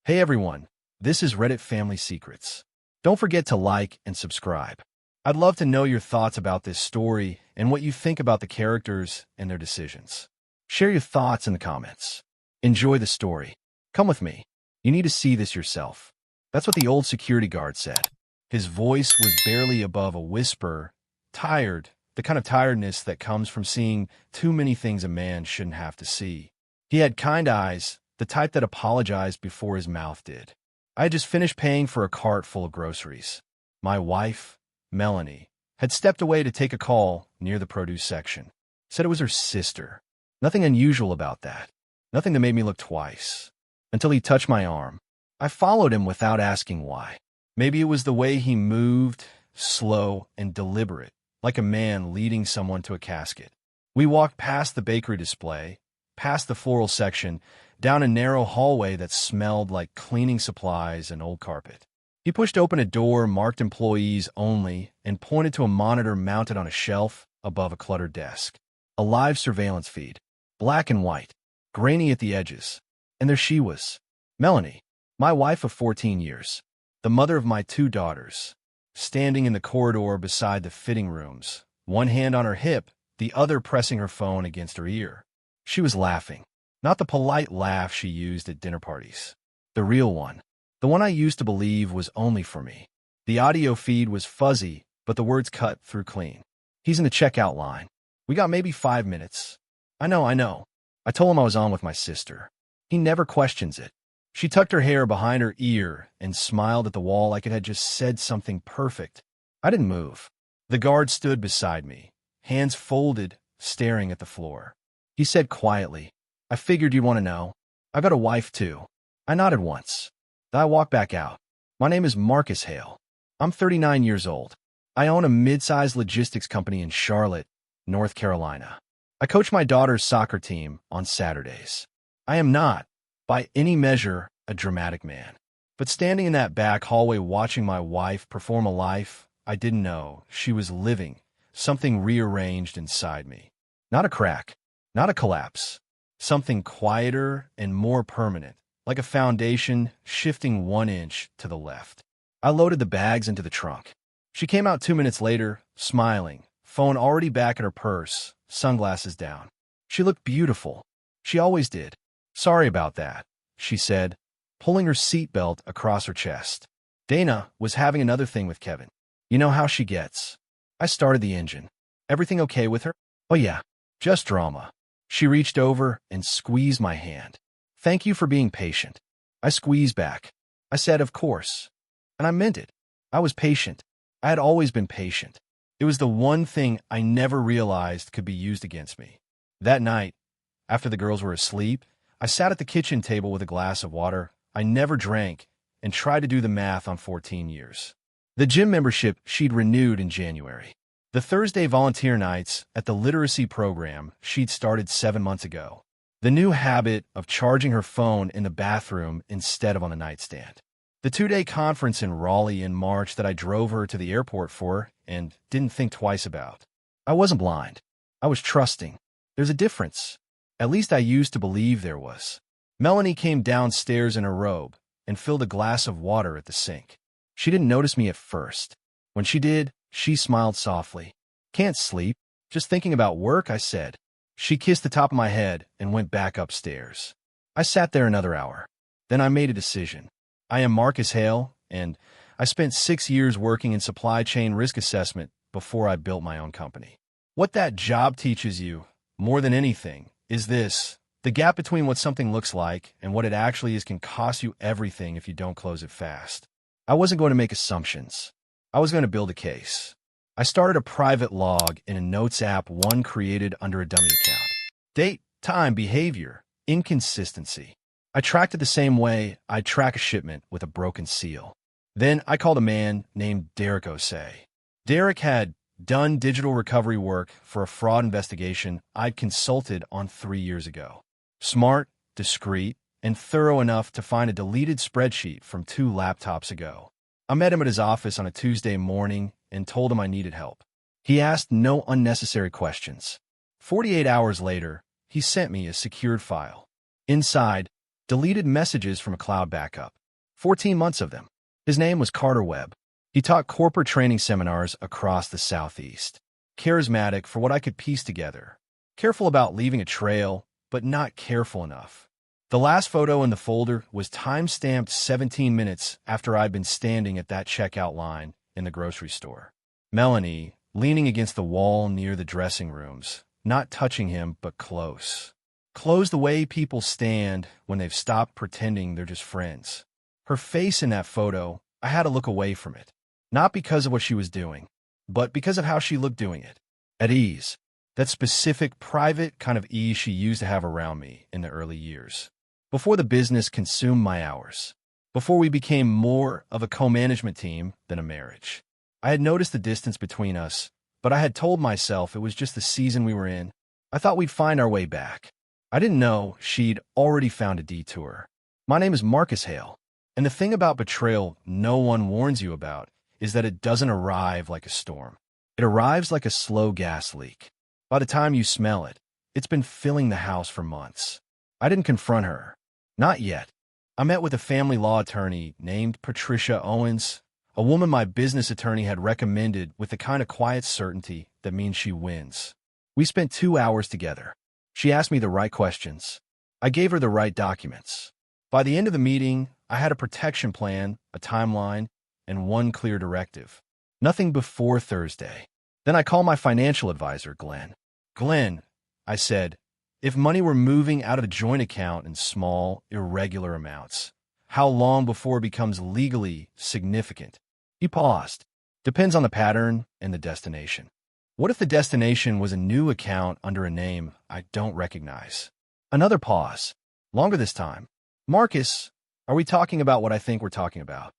Hey everyone, this is Reddit Family Secrets. Don't forget to like and subscribe. I'd love to know your thoughts about this story and what you think about the characters and their decisions. Share your thoughts in the comments. Enjoy the story. Come with me. You need to see this yourself. That's what the old security guard said. His voice was barely above a whisper, tired, the kind of tiredness that comes from seeing too many things a man shouldn't have to see. He had kind eyes, the type that apologized before his mouth did. I had just finished paying for a cart full of groceries. My wife, Melanie, had stepped away to take a call near the produce section. Said it was her sister. Nothing unusual about that. Nothing that made me look twice. Until he touched my arm. I followed him without asking why. Maybe it was the way he moved, slow and deliberate, like a man leading someone to a casket. We walked past the bakery display, past the floral section, down a narrow hallway that smelled like cleaning supplies and old carpet. He pushed open a door marked employees only and pointed to a monitor mounted on a shelf above a cluttered desk. A live surveillance feed, black and white, grainy at the edges. And there she was, Melanie, my wife of 14 years, the mother of my 2 daughters, standing in the corridor beside the fitting rooms, one hand on her hip, the other pressing her phone against her ear. She was laughing. Not the polite laugh she used at dinner parties. The real one. The one I used to believe was only for me. The audio feed was fuzzy, but the words cut through clean. He's in the checkout line. We got maybe 5 minutes. I know. I told him I was on with my sister. He never questions it. She tucked her hair behind her ear and smiled at the wall like it had just said something perfect. I didn't move. The guard stood beside me, hands folded, staring at the floor. He said quietly, I figured you'd want to know. I got a wife, too. I nodded once. Then I walked back out. My name is Marcus Hale. I'm 39 years old. I own a mid-sized logistics company in Charlotte, North Carolina. I coach my daughter's soccer team on Saturdays. I am not, by any measure, a dramatic man. But standing in that back hallway watching my wife perform a life I didn't know she was living, something rearranged inside me. Not a crack, not a collapse. Something quieter and more permanent, like a foundation shifting 1 inch to the left. I loaded the bags into the trunk. She came out 2 minutes later, smiling, phone already back in her purse, sunglasses down. She looked beautiful. She always did. Sorry about that, she said, pulling her seatbelt across her chest. Dana was having another thing with Kevin. You know how she gets. I started the engine. Everything okay with her? Oh yeah, just drama. She reached over and squeezed my hand. Thank you for being patient. I squeezed back. I said, of course. And I meant it. I was patient. I had always been patient. It was the one thing I never realized could be used against me. That night, after the girls were asleep, I sat at the kitchen table with a glass of water I never drank and tried to do the math on 14 years. The gym membership she'd renewed in January. The Thursday volunteer nights at the literacy program she'd started 7 months ago. The new habit of charging her phone in the bathroom instead of on the nightstand. The 2-day conference in Raleigh in March that I drove her to the airport for and didn't think twice about. I wasn't blind. I was trusting. There's a difference. At least I used to believe there was. Melanie came downstairs in her robe and filled a glass of water at the sink. She didn't notice me at first. When she did, she smiled softly. Can't sleep. Just thinking about work, I said. She kissed the top of my head and went back upstairs. I sat there another hour. Then I made a decision. I am Marcus Hale, and I spent 6 years working in supply chain risk assessment before I built my own company. What that job teaches you, more than anything, is this. The gap between what something looks like and what it actually is can cost you everything if you don't close it fast. I wasn't going to make assumptions. I was going to build a case. I started a private log in a notes app one created under a dummy account. Date, time, behavior, inconsistency. I tracked it the same way I'd track a shipment with a broken seal. Then I called a man named Derek Osei. Derek had done digital recovery work for a fraud investigation I'd consulted on 3 years ago. Smart, discreet, and thorough enough to find a deleted spreadsheet from 2 laptops ago. I met him at his office on a Tuesday morning and told him I needed help. He asked no unnecessary questions. 48 hours later, he sent me a secured file. Inside, Deleted messages from a cloud backup. 14 months of them. His name was Carter Webb. He taught corporate training seminars across the Southeast. Charismatic for what I could piece together. Careful about leaving a trail, but not careful enough. The last photo in the folder was time-stamped 17 minutes after I'd been standing at that checkout line in the grocery store. Melanie, leaning against the wall near the dressing rooms, not touching him, but close. Close the way people stand when they've stopped pretending they're just friends. Her face in that photo, I had to look away from it. Not because of what she was doing, but because of how she looked doing it. At ease. That specific, private kind of ease she used to have around me in the early years. Before the business consumed my hours. Before we became more of a co-management team than a marriage. I had noticed the distance between us, but I had told myself it was just the season we were in. I thought we'd find our way back. I didn't know she'd already found a detour. My name is Marcus Hale, and the thing about betrayal no one warns you about is that it doesn't arrive like a storm. It arrives like a slow gas leak. By the time you smell it, it's been filling the house for months. I didn't confront her. Not yet. I met with a family law attorney named Patricia Owens, a woman my business attorney had recommended with the kind of quiet certainty that means she wins. We spent 2 hours together. She asked me the right questions. I gave her the right documents. By the end of the meeting, I had a protection plan, a timeline, and one clear directive. Nothing before Thursday. Then I called my financial advisor, Glenn. Glenn, I said, if money were moving out of a joint account in small, irregular amounts, how long before it becomes legally significant? He paused. Depends on the pattern and the destination. What if the destination was a new account under a name I don't recognize? Another pause. Longer this time. Marcus, are we talking about what I think we're talking about?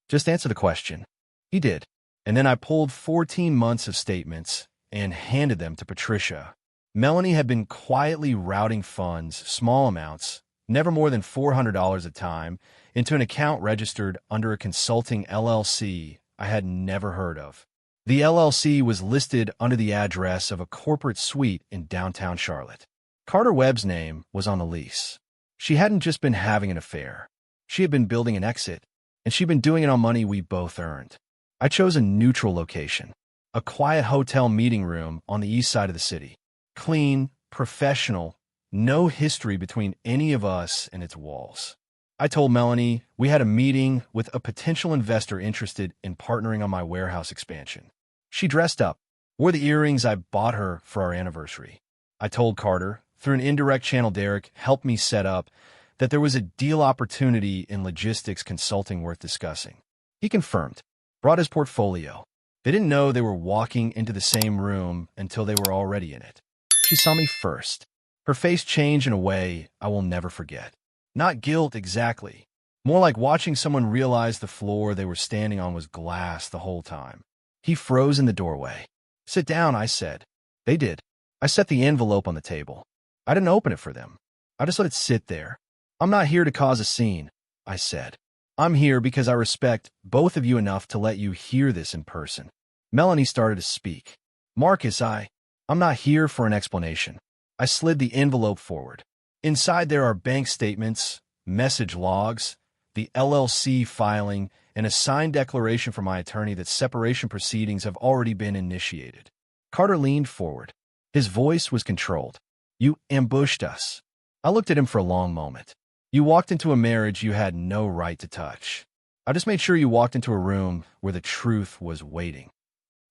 Just answer the question. He did. And then I pulled 14 months of statements and handed them to Patricia. Melanie had been quietly routing funds, small amounts, never more than $400 a time, into an account registered under a consulting LLC I had never heard of. The LLC was listed under the address of a corporate suite in downtown Charlotte. Carter Webb's name was on the lease. She hadn't just been having an affair. She had been building an exit, and she'd been doing it on money we both earned. I chose a neutral location, a quiet hotel meeting room on the east side of the city. Clean, professional, no history between any of us and its walls. I told Melanie we had a meeting with a potential investor interested in partnering on my warehouse expansion. She dressed up, wore the earrings I bought her for our anniversary. I told Carter, through an indirect channel Derek helped me set up, that there was a deal opportunity in logistics consulting worth discussing. He confirmed, brought his portfolio. They didn't know they were walking into the same room until they were already in it. She saw me first. Her face changed in a way I will never forget. Not guilt exactly. More like watching someone realize the floor they were standing on was glass the whole time. He froze in the doorway. Sit down, I said. They did. I set the envelope on the table. I didn't open it for them. I just let it sit there. I'm not here to cause a scene, I said. I'm here because I respect both of you enough to let you hear this in person. Melanie started to speak. Marcus, I'm not here for an explanation. I slid the envelope forward. Inside there are bank statements, message logs, the LLC filing, and a signed declaration from my attorney that separation proceedings have already been initiated. Carter leaned forward. His voice was controlled. You ambushed us. I looked at him for a long moment. You walked into a marriage you had no right to touch. I just made sure you walked into a room where the truth was waiting.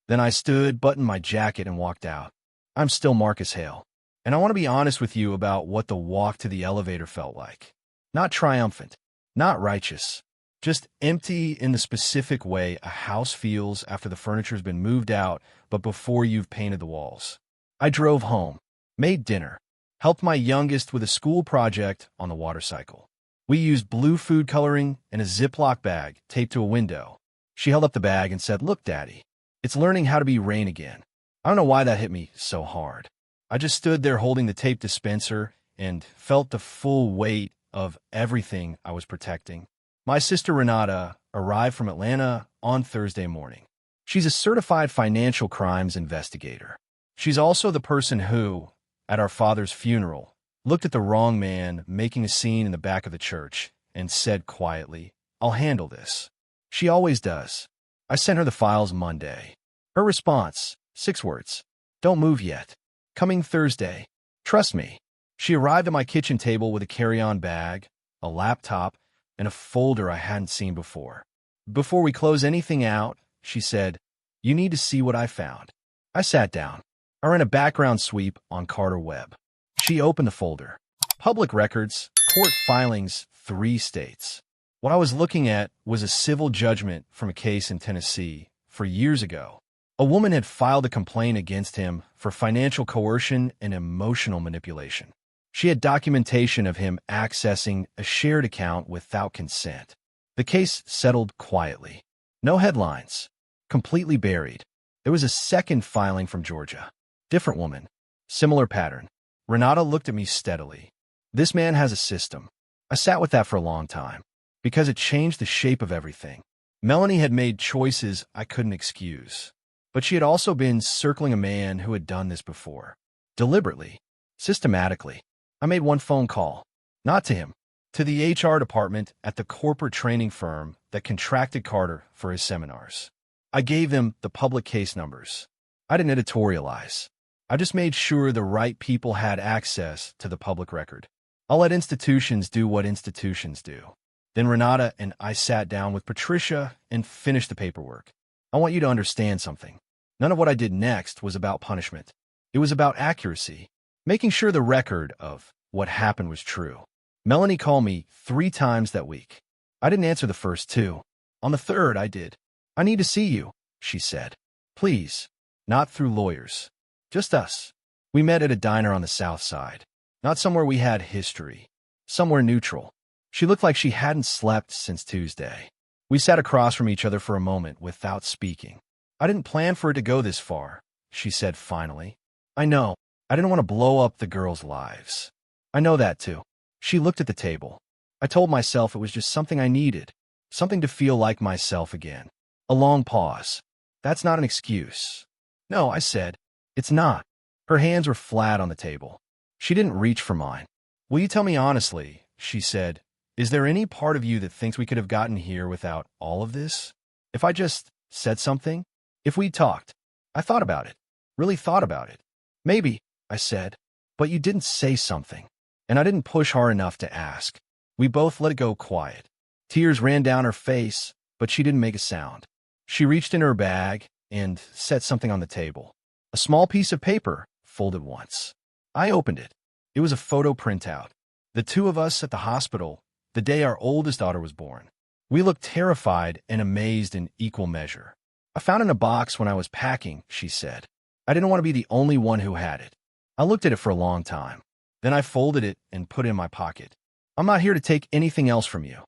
Then I stood, buttoned my jacket, and walked out. I'm still Marcus Hale, and I want to be honest with you about what the walk to the elevator felt like. Not triumphant, not righteous, just empty in the specific way a house feels after the furniture's been moved out, but before you've painted the walls. I drove home, made dinner, helped my youngest with a school project on the water cycle. We used blue food coloring and a Ziploc bag taped to a window. She held up the bag and said, "Look, Daddy, it's learning how to be rain again." I don't know why that hit me so hard. I just stood there holding the tape dispenser and felt the full weight of everything I was protecting. My sister Renata arrived from Atlanta on Thursday morning. She's a certified financial crimes investigator. She's also the person who, at our father's funeral, looked at the wrong man making a scene in the back of the church, and said quietly, "I'll handle this." She always does. I sent her the files Monday. Her response, 6 words. "Don't move yet. Coming Thursday. Trust me." She arrived at my kitchen table with a carry-on bag, a laptop, and a folder I hadn't seen before. "Before we close anything out," she said, "you need to see what I found." I sat down. I ran a background sweep on Carter Webb. She opened the folder. Public records, court filings, 3 states. What I was looking at was a civil judgment from a case in Tennessee for years ago. A woman had filed a complaint against him for financial coercion and emotional manipulation. She had documentation of him accessing a shared account without consent. The case settled quietly. No headlines. Completely buried. There was a second filing from Georgia. Different woman. Similar pattern. Renata looked at me steadily. This man has a system. I sat with that for a long time, because it changed the shape of everything. Melanie had made choices I couldn't excuse, but she had also been circling a man who had done this before. Deliberately. Systematically. I made one phone call. Not to him. To the HR department at the corporate training firm that contracted Carter for his seminars. I gave them the public case numbers. I didn't editorialize. I just made sure the right people had access to the public record. I'll let institutions do what institutions do. Then Renata and I sat down with Patricia and finished the paperwork. I want you to understand something. None of what I did next was about punishment. It was about accuracy, making sure the record of what happened was true. Melanie called me 3 times that week. I didn't answer the first 2. On the 3rd, I did. "I need to see you," she said. "Please. Not through lawyers. Just us." We met at a diner on the south side. Not somewhere we had history. Somewhere neutral. She looked like she hadn't slept since Tuesday. We sat across from each other for a moment without speaking. "I didn't plan for it to go this far," she said finally. "I know. I didn't want to blow up the girls' lives. I know that too." She looked at the table. I told myself it was just something I needed. Something to feel like myself again. A long pause. "That's not an excuse." "No," I said. "It's not." Her hands were flat on the table. She didn't reach for mine. "Will you tell me honestly," she said, "is there any part of you that thinks we could have gotten here without all of this? If I just said something? If we talked?" I thought about it. Really thought about it. "Maybe," I said. "But you didn't say something." And I didn't push hard enough to ask. We both let it go quiet. Tears ran down her face, but she didn't make a sound. She reached in her bag and set something on the table. A small piece of paper, folded once. I opened it. It was a photo printout. The 2 of us at the hospital, the day our oldest daughter was born. We looked terrified and amazed in equal measure. "I found it in a box when I was packing," she said. "I didn't want to be the only one who had it." I looked at it for a long time. Then I folded it and put it in my pocket. "I'm not here to take anything else from you,"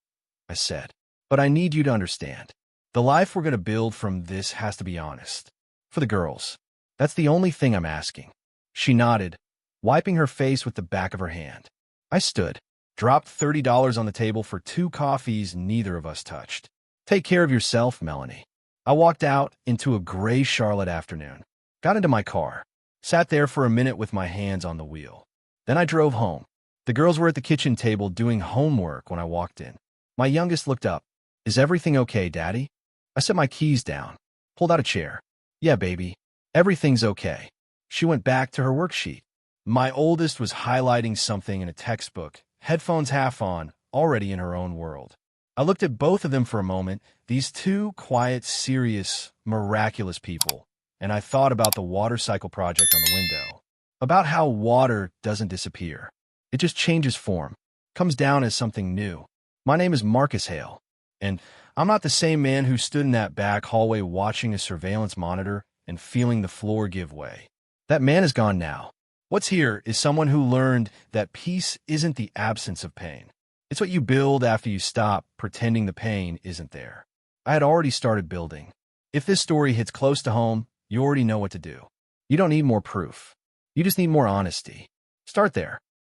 I said. "But I need you to understand. The life we're going to build from this has to be honest. For the girls. That's the only thing I'm asking." She nodded, wiping her face with the back of her hand. I stood, dropped $30 on the table for 2 coffees neither of us touched. "Take care of yourself, Melanie." I walked out into a gray Charlotte afternoon, got into my car, sat there for a minute with my hands on the wheel. Then I drove home. The girls were at the kitchen table doing homework when I walked in. My youngest looked up. "Is everything okay, Daddy?" I set my keys down, pulled out a chair. "Yeah, baby. Everything's okay." She went back to her worksheet. My oldest was highlighting something in a textbook, headphones half on, already in her own world. I looked at both of them for a moment, these 2 quiet, serious, miraculous people, and I thought about the water cycle project on the window. About how water doesn't disappear. It just changes form, comes down as something new. My name is Marcus Hale, and I'm not the same man who stood in that back hallway watching a surveillance monitor and feeling the floor give way. That man is gone now. What's here is someone who learned that peace isn't the absence of pain. It's what you build after you stop pretending the pain isn't there. I had already started building. If this story hits close to home, you already know what to do. You don't need more proof. You just need more honesty. Start there.